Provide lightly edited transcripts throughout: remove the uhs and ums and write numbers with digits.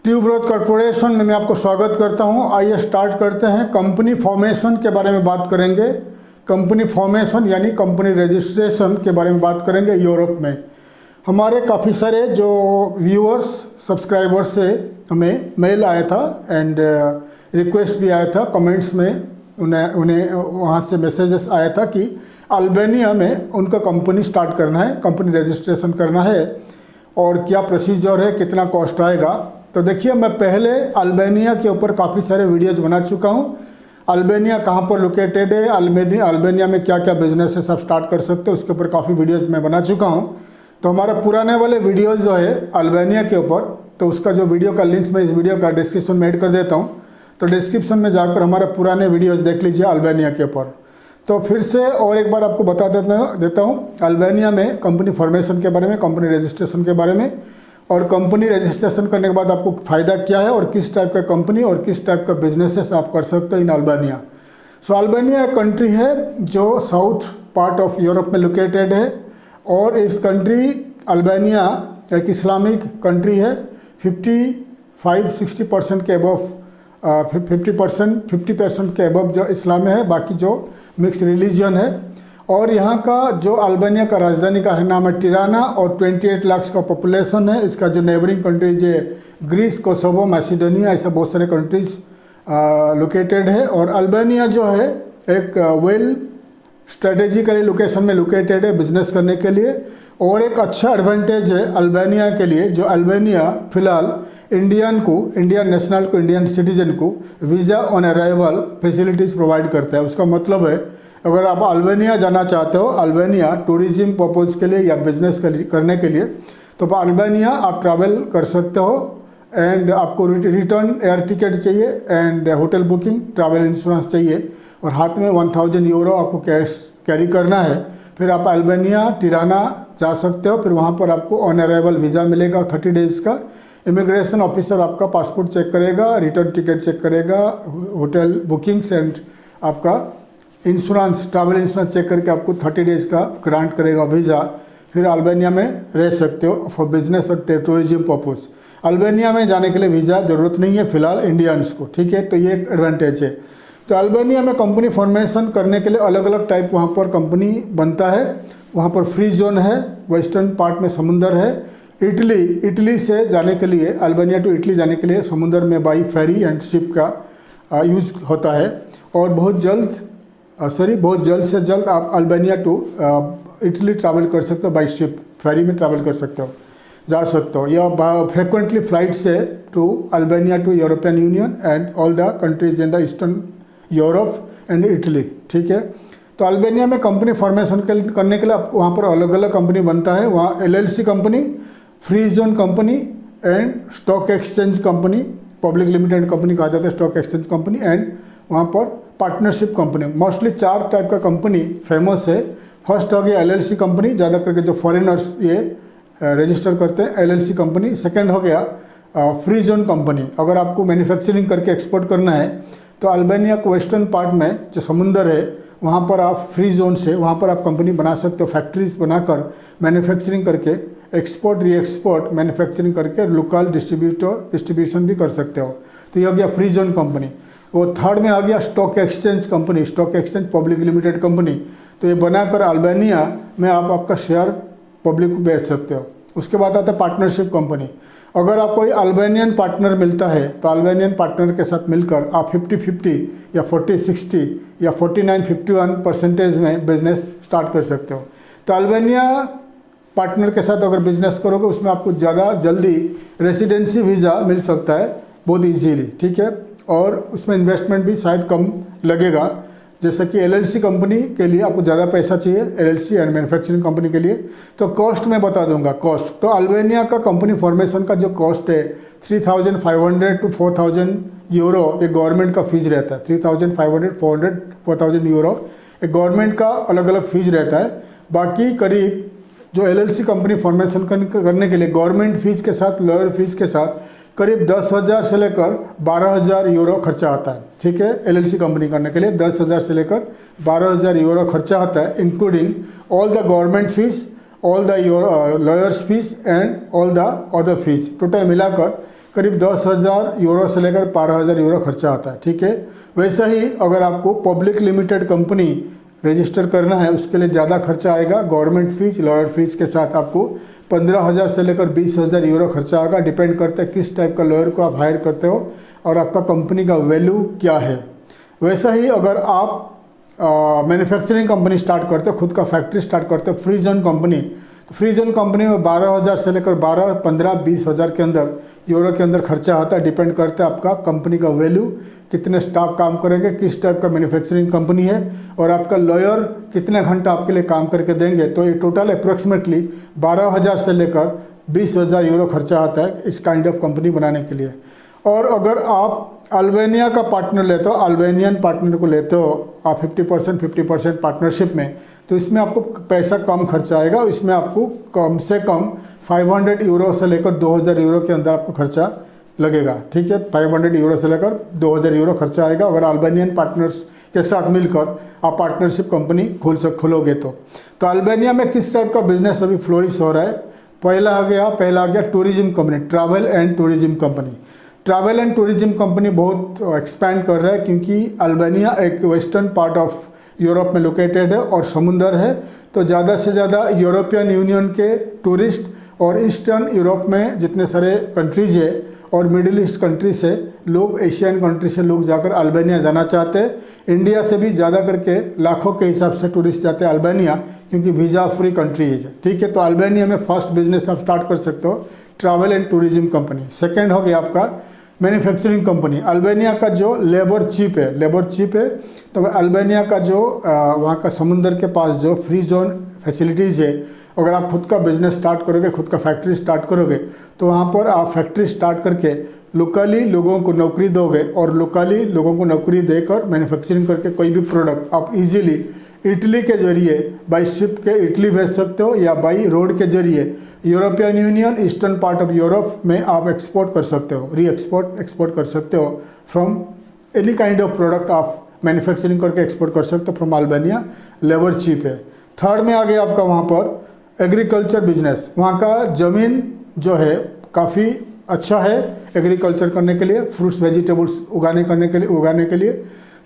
Tube growth corporation में मैं आपको स्वागत करता हूं। आइए स्टार्ट करते हैं। कंपनी फॉर्मेशन के बारे में बात करेंगे। कंपनी फॉर्मेशन यानी कंपनी रजिस्ट्रेशन के बारे में बात करेंगे। यूरोप में हमारे काफ़ी सारे जो व्यूअर्स सब्सक्राइबर्स से हमें मेल आया था एंड रिक्वेस्ट भी आया था, कमेंट्स में उन्हें वहाँ से मैसेजेस आया था कि अल्बानिया में उनका कंपनी स्टार्ट करना है, कंपनी रजिस्ट्रेशन करना है और क्या प्रोसीजर है, कितना कॉस्ट आएगा। तो देखिए, मैं पहले अल्बानिया के ऊपर काफ़ी सारे वीडियोज़ बना चुका हूँ। अल्बानिया कहाँ पर लोकेटेड है, अल्बानिया में क्या क्या बिजनेस है, सब स्टार्ट कर सकते हो, उसके ऊपर काफ़ी वीडियोज़ मैं बना चुका हूँ। तो हमारा पुराने वाले वीडियोज़ जो है अल्बानिया के ऊपर, तो उसका जो वीडियो का लिंक्स मैं इस वीडियो का डिस्क्रिप्शन में ऐड कर देता हूँ। तो डिस्क्रिप्शन में जाकर हमारे पुराने वीडियोज़ देख लीजिए अल्बानिया के ऊपर। तो फिर से और एक बार आपको बता देता हूँ अल्बानिया में कंपनी फॉर्मेशन के बारे में, कंपनी रजिस्ट्रेशन के बारे में, और कंपनी रजिस्ट्रेशन करने के बाद आपको फ़ायदा क्या है और किस टाइप का कंपनी और किस टाइप का बिजनेसेस आप कर सकते हो इन अल्बानिया। सो अल्बानिया एक कंट्री है जो साउथ पार्ट ऑफ यूरोप में लोकेटेड है और इस कंट्री अल्बानिया एक इस्लामिक कंट्री है। 55-60% के अबव 50% के अबव जो इस्लाम है, बाकी जो मिक्स रिलीजन है। और यहाँ का जो अल्बानिया का राजधानी का है नाम है टिराना और 28 लाख का पॉपुलेशन है। इसका जो नेबरिंग कंट्रीज है ग्रीस, कोसोवो, मैसिडोनिया, ऐसे बहुत सारे कंट्रीज लोकेटेड है। और अल्बानिया जो है एक वेल स्ट्रेटेजिकली लोकेशन में लोकेटेड है बिजनेस करने के लिए। और एक अच्छा एडवांटेज है अल्बानिया के लिए, जो अल्बानिया फ़िलहाल इंडियन नेशनल को, इंडियन सिटीजन को visa on arrival facilities provide करता है। उसका मतलब है अगर आप अल्बानिया जाना चाहते हो, अल्बानिया टूरिज्म पर्पज़ के लिए या बिजनेस करने के लिए, तो अल्बानिया आप ट्रैवल कर सकते हो एंड आपको रिटर्न एयर टिकट चाहिए and hotel booking, travel insurance चाहिए और हाथ में 1000 यूरो आपको कैश कैरी करना है। फिर आप अल्बानिया टिराना जा सकते हो। फिर वहाँ पर आपको ऑन अराइवल वीज़ा मिलेगा 30 डेज़ का। इमिग्रेशन ऑफिसर आपका पासपोर्ट चेक करेगा, रिटर्न टिकट चेक करेगा, होटल बुकिंग्स एंड आपका इंश्योरेंस, ट्रैवल इंश्योरेंस चेक करके आपको 30 डेज़ का ग्रांट करेगा वीज़ा। फिर अल्बानिया में रह सकते हो फॉर बिजनेस और टूरिज्म पर्पज़। अल्बानिया में जाने के लिए वीज़ा ज़रूरत नहीं है फ़िलहाल इंडियंस को, ठीक है। तो ये एक एडवांटेज है। तो अल्बानिया में कंपनी फॉर्मेशन करने के लिए अलग अलग टाइप वहाँ पर कंपनी बनता है। वहाँ पर फ्री जोन है, वेस्टर्न पार्ट में समुंदर है। इटली से जाने के लिए, अल्बानिया टू इटली जाने के लिए समुंदर में बाई फेरी एंड शिप का यूज़ होता है। और बहुत जल्द से जल्द आप अल्बानिया टू इटली ट्रैवल कर सकते हो, बाई शिप, फेरी में ट्रैवल कर सकते हो, जा सकते हो। या फ्रिक्वेंटली फ़्लाइट से to Albania to European Union and all the countries in the Eastern Europe and Italy, ठीक है। तो अल्बानिया में कंपनी फॉर्मेशन करने के लिए आपको वहाँ पर अलग अलग कंपनी बनता है। वहाँ LLC company, free zone company and stock exchange company, public limited company कहा जाता है, स्टॉक एक्सचेंज कंपनी, एंड वहाँ पर पार्टनरशिप कंपनी। मोस्टली 4 टाइप का कंपनी फेमस है। फर्स्ट हो गया LLC कंपनी, ज़्यादा करके जो फॉरेनर्स ये रजिस्टर करते हैं LLC कंपनी। सेकेंड हो गया फ्री जोन कंपनी, अगर आपको मैन्युफैक्चरिंग करके एक्सपोर्ट करना है तो अल्बानिया को वेस्टर्न पार्ट में जो समुंदर है वहाँ पर आप फ्री जोन से वहाँ पर आप कंपनी बना सकते हो, फैक्ट्रीज बनाकर मैन्युफैक्चरिंग करके एक्सपोर्ट री-एक्सपोर्ट मैन्युफैक्चरिंग करके लोकल डिस्ट्रीब्यूशन भी कर सकते हो। तो ये हो गया फ्री जोन कंपनी। वो थर्ड में आ गया stock exchange company, stock exchange public limited company. तो ये बनाकर अल्बानिया में आप आपका शेयर पब्लिक को बेच सकते हो। उसके बाद आता है पार्टनरशिप कंपनी। अगर आप कोई अल्बानियन पार्टनर मिलता है तो अल्बानियन पार्टनर के साथ मिलकर आप 50-50 या 40-60 या 49-51% में बिजनेस स्टार्ट कर सकते हो। तो अल्बानिया पार्टनर के साथ अगर बिजनेस करोगे उसमें आपको ज़्यादा जल्दी रेसिडेंसी वीज़ा मिल सकता है, बहुत इजीली, ठीक है। और उसमें इन्वेस्टमेंट भी शायद कम लगेगा। जैसे कि LLC कंपनी के लिए आपको ज़्यादा पैसा चाहिए, LLC एंड मैन्युफैक्चरिंग कंपनी के लिए। तो कॉस्ट मैं बता दूंगा। कॉस्ट तो अल्बानिया का कंपनी फॉर्मेशन का जो कॉस्ट है 3500 to 4000 यूरो एक गवर्नमेंट का फीस रहता है। 3500, 400, 4000 यूरो एक गवर्नमेंट का अलग अलग फीस रहता है। बाकी करीब जो LLC कंपनी फॉर्मेशन करने के लिए गवर्नमेंट फीस के साथ, लॉयर फीस के साथ करीब 10,000 से लेकर 12,000 यूरो खर्चा आता है, ठीक है। LLC कंपनी करने के लिए 10,000 से लेकर 12,000 यूरो खर्चा आता है, including all the government fees, all the lawyers fees and all the other fees. Total मिलाकर करीब 10,000 यूरो से लेकर 12,000 यूरो खर्चा आता है, ठीक है। वैसे ही अगर आपको पब्लिक लिमिटेड कंपनी रजिस्टर करना है उसके लिए ज़्यादा खर्चा आएगा। गवर्नमेंट फीस, लॉयर फीस के साथ आपको 15,000 से लेकर 20,000 यूरो खर्चा आएगा। डिपेंड करता है किस टाइप का लॉयर को आप हायर करते हो और आपका कंपनी का वैल्यू क्या है। वैसा ही अगर आप मैन्युफैक्चरिंग कंपनी स्टार्ट करते हो, खुद का फैक्ट्री स्टार्ट करते हो, फ्री जोन कंपनी, तो फ्री जोन कंपनी में 12,000 से लेकर 12, 15, 20,000 के अंदर यूरो के अंदर खर्चा आता है। डिपेंड करता है आपका कंपनी का वैल्यू, कितने स्टाफ काम करेंगे, किस टाइप का मैन्युफैक्चरिंग कंपनी है और आपका लॉयर कितने घंटा आपके लिए काम करके देंगे। तो ये टोटल अप्रोक्सीमेटली 12,000 से लेकर 20,000 यूरो खर्चा आता है इस काइंड ऑफ कंपनी बनाने के लिए। और अगर आप अल्बानिया का पार्टनर लेते हो, अल्बानियन पार्टनर को लेते हो आप 50% पार्टनरशिप में, तो इसमें आपको पैसा कम खर्चा आएगा। इसमें आपको कम से कम 500 यूरो से लेकर 2,000 यूरो के अंदर आपको खर्चा लगेगा, ठीक है। 500 यूरो से लेकर 2,000 यूरो खर्चा आएगा अगर अल्बानियन पार्टनर्स के साथ मिलकर आप पार्टनरशिप कंपनी खोलोगे तो अल्बानिया में किस टाइप का बिजनेस अभी फ्लोरिश हो रहा है। पहला आ गया tourism company, travel and tourism company. Travel and tourism company बहुत एक्सपैंड कर रहा है क्योंकि अल्बानिया एक वेस्टर्न पार्ट ऑफ यूरोप में लोकेटेड है और समुंदर है, तो ज़्यादा से ज़्यादा यूरोपियन यूनियन के टूरिस्ट और ईस्टर्न यूरोप में जितने सारे कंट्रीज है और मिडिल ईस्ट कंट्री से लोग, एशियन कंट्री से लोग जाकर अल्बानिया जाना चाहते हैं। इंडिया से भी ज़्यादा करके लाखों के हिसाब से टूरिस्ट जाते हैं अल्बानिया क्योंकि वीज़ा फ्री कंट्री है, ठीक है। तो अल्बानिया में फर्स्ट बिजनेस आप स्टार्ट कर सकते हो, travel and tourism company. Second हो गया आपका मैन्युफैक्चरिंग कंपनी। अल्बानिया का जो लेबर चीप है, तो अल्बानिया का जो वहाँ का समुंदर के पास जो फ्री जोन फैसिलिटीज़ है, अगर आप खुद का बिजनेस स्टार्ट करोगे, खुद का फैक्ट्री स्टार्ट करोगे, तो वहाँ पर आप फैक्ट्री स्टार्ट करके लोकली लोगों को नौकरी दोगे और लोकली लोगों को नौकरी देकर मैन्युफैक्चरिंग करके कोई भी प्रोडक्ट आप इजीली इटली के जरिए बाई शिप के इटली भेज सकते हो या बाई रोड के जरिए European union, eastern part of Europe में आप एक्सपोर्ट कर सकते हो, एक्सपोर्ट कर सकते हो from any kind of product आप मैन्युफैक्चरिंग करके एक्सपोर्ट कर सकते हो फ्रॉम अल्बानिया। लेबर चीप है। थर्ड में आ गया आपका वहाँ पर एग्रीकल्चर बिजनेस। वहाँ का ज़मीन जो है काफ़ी अच्छा है एग्रीकल्चर करने के लिए, फ्रूट्स वेजिटेबल्स उगाने के लिए।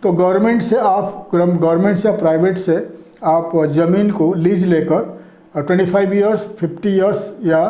तो गवर्नमेंट से या प्राइवेट से आप ज़मीन को लीज लेकर 25 ईयर्स, 50 ईयर्स या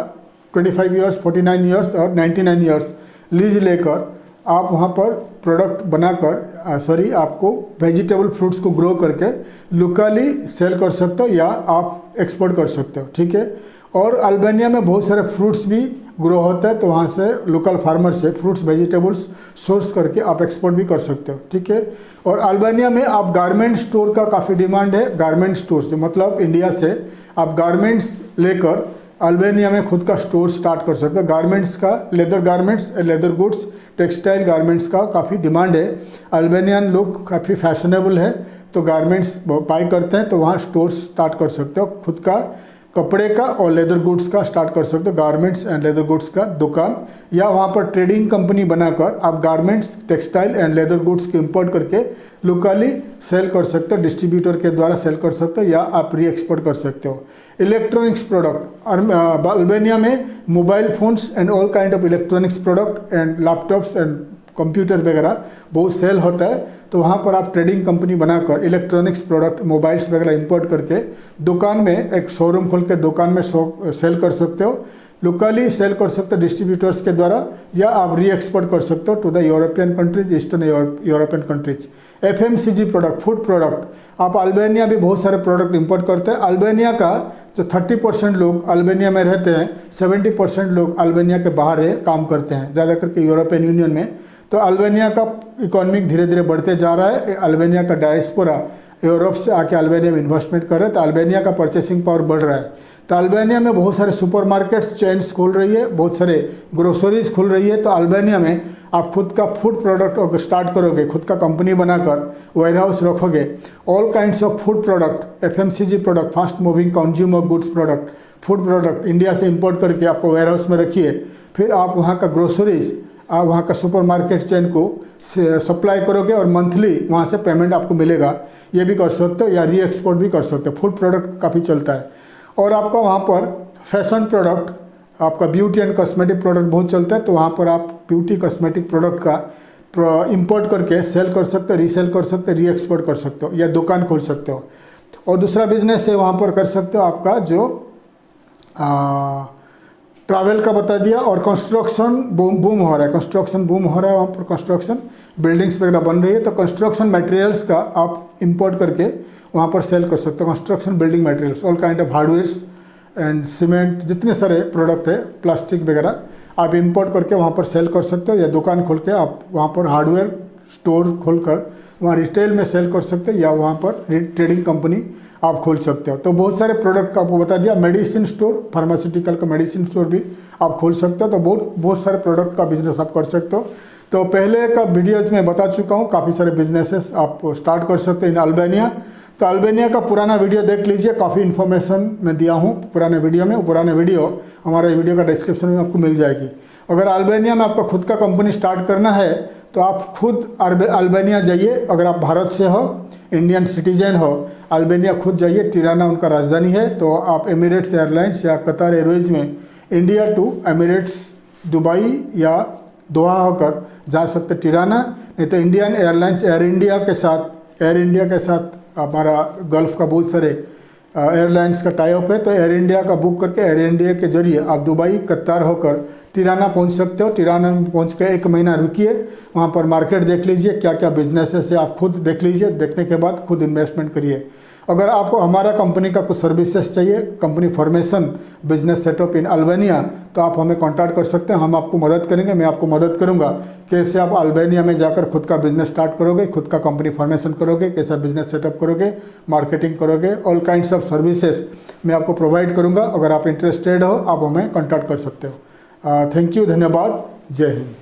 25 ईयर्स, 49 ईयर्स और 99 ईयर्स लीज लेकर आप वहाँ पर प्रोडक्ट बनाकर आपको वेजिटेबल फ्रूट्स को ग्रो करके लोकली सेल कर सकते हो या आप एक्सपोर्ट कर सकते हो, ठीक है। और अल्बानिया में बहुत सारे फ्रूट्स भी ग्रो होता है, तो वहाँ से लोकल फार्मर से फ्रूट्स वेजिटेबल्स सोर्स करके आप एक्सपोर्ट भी कर सकते हो, ठीक है। और अल्बानिया में आप गारमेंट स्टोर का काफ़ी डिमांड है। गारमेंट स्टोर्स मतलब इंडिया से आप गारमेंट्स लेकर अल्बानिया में खुद का स्टोर स्टार्ट कर सकते हो। गारमेंट्स का, लेदर गुड्स, टेक्सटाइल गारमेंट्स का काफ़ी डिमांड है। अल्बानियन लोग काफ़ी फैशनेबल है तो गारमेंट्स बाई करते हैं, तो वहाँ स्टोर स्टार्ट कर सकते हो। खुद का कपड़े का और लेदर गुड्स का स्टार्ट कर सकते हो, गारमेंट्स एंड लेदर गुड्स का दुकान, या वहाँ पर ट्रेडिंग कंपनी बनाकर आप garments, textile and leather goods को इंपोर्ट करके लोकली सेल कर सकते हो, डिस्ट्रीब्यूटर के द्वारा सेल कर सकते हो या आप री एक्सपोर्ट कर सकते हो। इलेक्ट्रॉनिक्स प्रोडक्ट, अल्बानिया में mobile phones and all kind of electronics product and laptops and computer वगैरह बहुत सेल होता है, तो वहाँ पर आप ट्रेडिंग कंपनी बनाकर इलेक्ट्रॉनिक्स प्रोडक्ट, मोबाइल्स वगैरह इंपोर्ट करके दुकान में एक शोरूम खोल के दुकान में सेल कर सकते हो, लोकली सेल कर सकते हो डिस्ट्रीब्यूटर्स के द्वारा, या आप री एक्सपोर्ट कर सकते हो to the European countries, Eastern European countries. FMCG product, food product, आप अल्बानिया भी बहुत सारे प्रोडक्ट इंपोर्ट करते हैं। अल्बानिया का जो 30% लोग अल्बानिया में रहते हैं, 70% लोग अल्बानिया के बाहर काम करते हैं, ज़्यादा करके यूरोपियन यूनियन में। तो अल्बानिया का इकोनॉमिक धीरे धीरे बढ़ते जा रहा है। अल्बानिया का डायस्पोरा यूरोप से आके अल्बानिया में इन्वेस्टमेंट कर रहे हैं, तो अल्बानिया का परचेसिंग पावर बढ़ रहा है। तो अल्बानिया में बहुत सारे सुपरमार्केट्स चेन्स खुल रही है, बहुत सारे ग्रोसरीज खुल रही है। तो अल्बानिया में आप खुद का फूड प्रोडक्ट अगर स्टार्ट करोगे, खुद का कंपनी बनाकर वेयर हाउस रखोगे, all kinds of food product, FMCG product, fast moving consumer goods product, food product India से इंपोर्ट करके आपको वेयर हाउस में रखिए, फिर आप वहाँ का ग्रोसरीज, आप वहाँ का सुपरमार्केट चेन को सप्लाई करोगे और मंथली वहाँ से पेमेंट आपको मिलेगा, ये भी कर सकते हो, या री एक्सपोर्ट भी कर सकते हो। फूड प्रोडक्ट काफ़ी चलता है। और आपका वहाँ पर फैशन प्रोडक्ट आपका ब्यूटी एंड कॉस्मेटिक प्रोडक्ट बहुत चलता है, तो वहाँ पर आप ब्यूटी कॉस्मेटिक प्रोडक्ट का इंपोर्ट करके सेल कर सकते हो, रीसेल कर सकते हो, री एक्सपोर्ट कर सकते हो, या दुकान खोल सकते हो। और दूसरा बिजनेस है वहाँ पर कर सकते हो आपका जो ट्रैवल का बता दिया, और कंस्ट्रक्शन बूम हो रहा है, कंस्ट्रक्शन बूम हो रहा है, वहाँ पर कंस्ट्रक्शन बिल्डिंग्स वगैरह बन रही है, तो कंस्ट्रक्शन मटेरियल्स का आप इंपोर्ट करके वहाँ पर सेल कर सकते हो। Construction building materials, all kind of hardwares and cement, जितने सारे प्रोडक्ट है, प्लास्टिक वगैरह आप इंपोर्ट करके वहाँ पर सेल कर सकते हो, या दुकान खोल के आप वहाँ पर हार्डवेयर स्टोर खोलकर वहाँ रिटेल में सेल कर सकते हो, या वहाँ पर ट्रेडिंग कंपनी आप खोल सकते हो। तो बहुत सारे प्रोडक्ट का आपको बता दिया। मेडिसिन स्टोर, फार्मास्यूटिकल का मेडिसिन स्टोर भी आप खोल सकते हो। तो बहुत सारे प्रोडक्ट का बिजनेस आप कर सकते हो। तो पहले का वीडियोज में बता चुका हूँ, काफ़ी सारे बिजनेसेस आप स्टार्ट कर सकते हैं इन अल्बानिया। तो अल्बानिया का पुराना वीडियो देख लीजिए, काफ़ी इन्फॉर्मेशन मैं दिया हूँ पुराने वीडियो में। पुराने वीडियो हमारे वीडियो का डिस्क्रिप्शन में आपको मिल जाएगी। अगर अल्बानिया में आपका खुद का कंपनी स्टार्ट करना है तो आप खुद अल्बानिया जाइए। अगर आप भारत से हो, इंडियन सिटीजन हो, अल्बानिया खुद जाइए। टिराना उनका राजधानी है। तो आप एमिरेट्स एयरलाइंस या कतर एयरवेज में इंडिया टू एमिरेट्स दुबई या दोहा होकर जा सकते टिराना। नहीं तो इंडियन एयरलाइंस एयर इंडिया के साथ हमारा गल्फ़ का बहुत सारे एयरलाइंस का टाई अप है। तो एयर इंडिया का बुक करके एयर इंडिया के जरिए आप दुबई कतर होकर टिराना पहुंच सकते हो। टिराना में पहुंच के 1 महीना रुकिए, वहां पर मार्केट देख लीजिए, क्या क्या बिजनेसेस है आप खुद देख लीजिए। देखने के बाद खुद इन्वेस्टमेंट करिए। अगर आपको हमारा कंपनी का कुछ सर्विसेज चाहिए, कंपनी फॉर्मेशन, बिजनेस सेटअप इन अल्बानिया, तो आप हमें कांटेक्ट कर सकते हैं। हम आपको मदद करेंगे, मैं आपको मदद करूंगा कैसे आप अल्बानिया में जाकर खुद का बिजनेस स्टार्ट करोगे, खुद का कंपनी फॉर्मेशन करोगे, कैसा बिजनेस सेटअप करोगे, मार्केटिंग करोगे। ऑल काइंड्स ऑफ सर्विसेज मैं आपको प्रोवाइड करूँगा। अगर आप इंटरेस्टेड हो आप हमें कॉन्टैक्ट कर सकते हो। थैंक यू, धन्यवाद, जय हिंद।